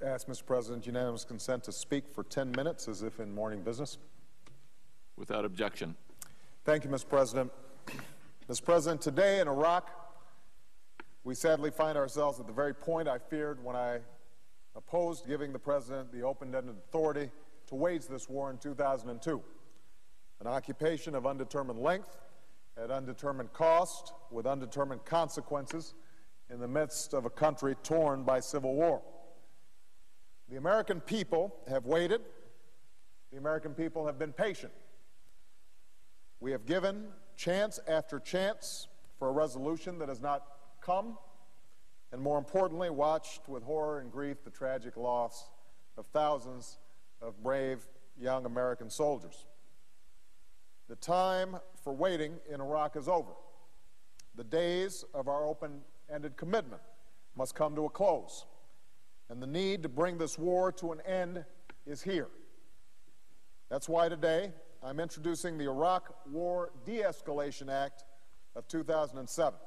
ask, Mr. President, unanimous consent to speak for 10 minutes as if in morning business. Without objection. Thank you, Mr. President. Mr. President, today in Iraq, we sadly find ourselves at the very point I feared when I opposed giving the President the open-ended authority to wage this war in 2002. An occupation of undetermined length, at undetermined cost, with undetermined consequences in the midst of a country torn by civil war. The American people have waited. The American people have been patient. We have given chance after chance for a resolution that has not come, and more importantly, watched with horror and grief the tragic loss of thousands of brave young American soldiers. The time for waiting in Iraq is over. The days of our open-ended commitment must come to a close, and the need to bring this war to an end is here. That's why today I'm introducing the Iraq War De-Escalation Act of 2007.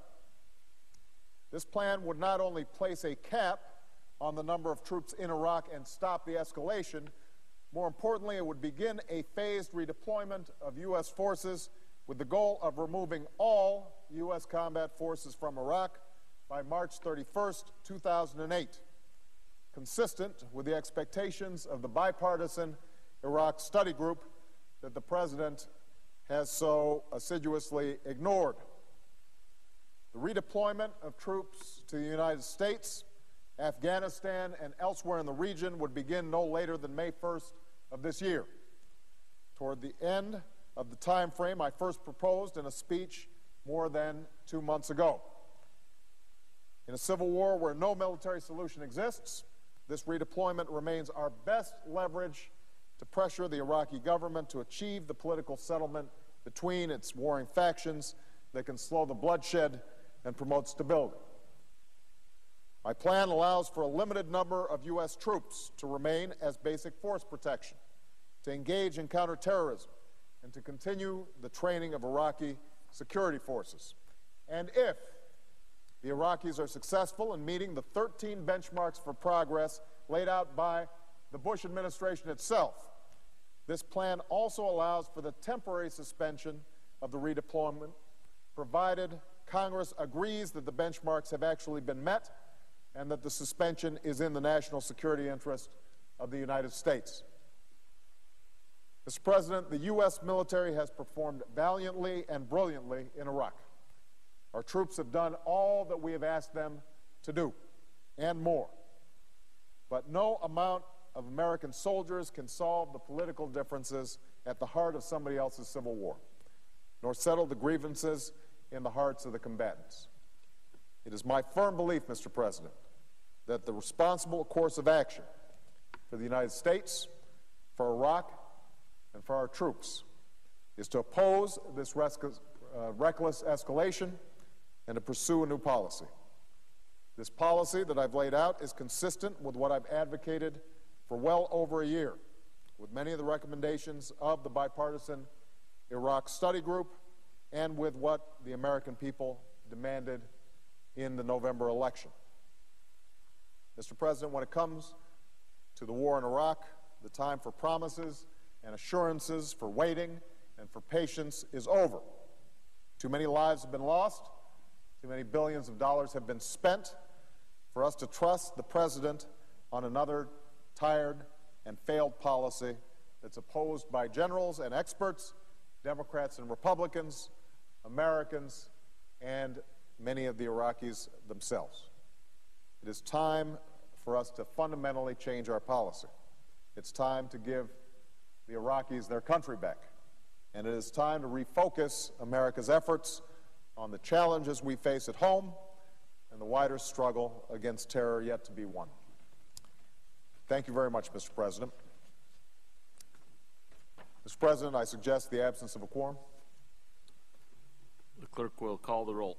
This plan would not only place a cap on the number of troops in Iraq and stop the escalation, more importantly, it would begin a phased redeployment of U.S. forces with the goal of removing all U.S. combat forces from Iraq by March 31st, 2008, consistent with the expectations of the bipartisan Iraq study group that the President has so assiduously ignored. The redeployment of troops to the United States, Afghanistan, and elsewhere in the region would begin no later than May 1st of this year, toward the end of the time frame I first proposed in a speech more than 2 months ago. In a civil war where no military solution exists, this redeployment remains our best leverage to pressure the Iraqi government to achieve the political settlement between its warring factions that can slow the bloodshed and promote stability. My plan allows for a limited number of U.S. troops to remain as basic force protection, to engage in counterterrorism, and to continue the training of Iraqi security forces. And if the Iraqis are successful in meeting the 13 benchmarks for progress laid out by the Bush administration itself, this plan also allows for the temporary suspension of the redeployment, provided Congress agrees that the benchmarks have actually been met and that the suspension is in the national security interest of the United States. Mr. President, the U.S. military has performed valiantly and brilliantly in Iraq. Our troops have done all that we have asked them to do, and more. But no amount of American soldiers can solve the political differences at the heart of somebody else's civil war, nor settle the grievances in the hearts of the combatants. It is my firm belief, Mr. President, that the responsible course of action for the United States, for Iraq, and for our troops is to oppose this reckless escalation and to pursue a new policy. This policy that I've laid out is consistent with what I've advocated for well over a year, with many of the recommendations of the bipartisan Iraq study group and with what the American people demanded in the November election. Mr. President, when it comes to the war in Iraq, the time for promises and assurances, for waiting and for patience is over. Too many lives have been lost. Too many billions of dollars have been spent for us to trust the President on another tired and failed policy that's opposed by generals and experts, Democrats and Republicans, Americans, and many of the Iraqis themselves. It is time for us to fundamentally change our policy. It's time to give the Iraqis their country back. And it is time to refocus America's efforts on the challenges we face at home and the wider struggle against terror yet to be won. Thank you very much, Mr. President. Mr. President, I suggest the absence of a quorum. The clerk will call the roll.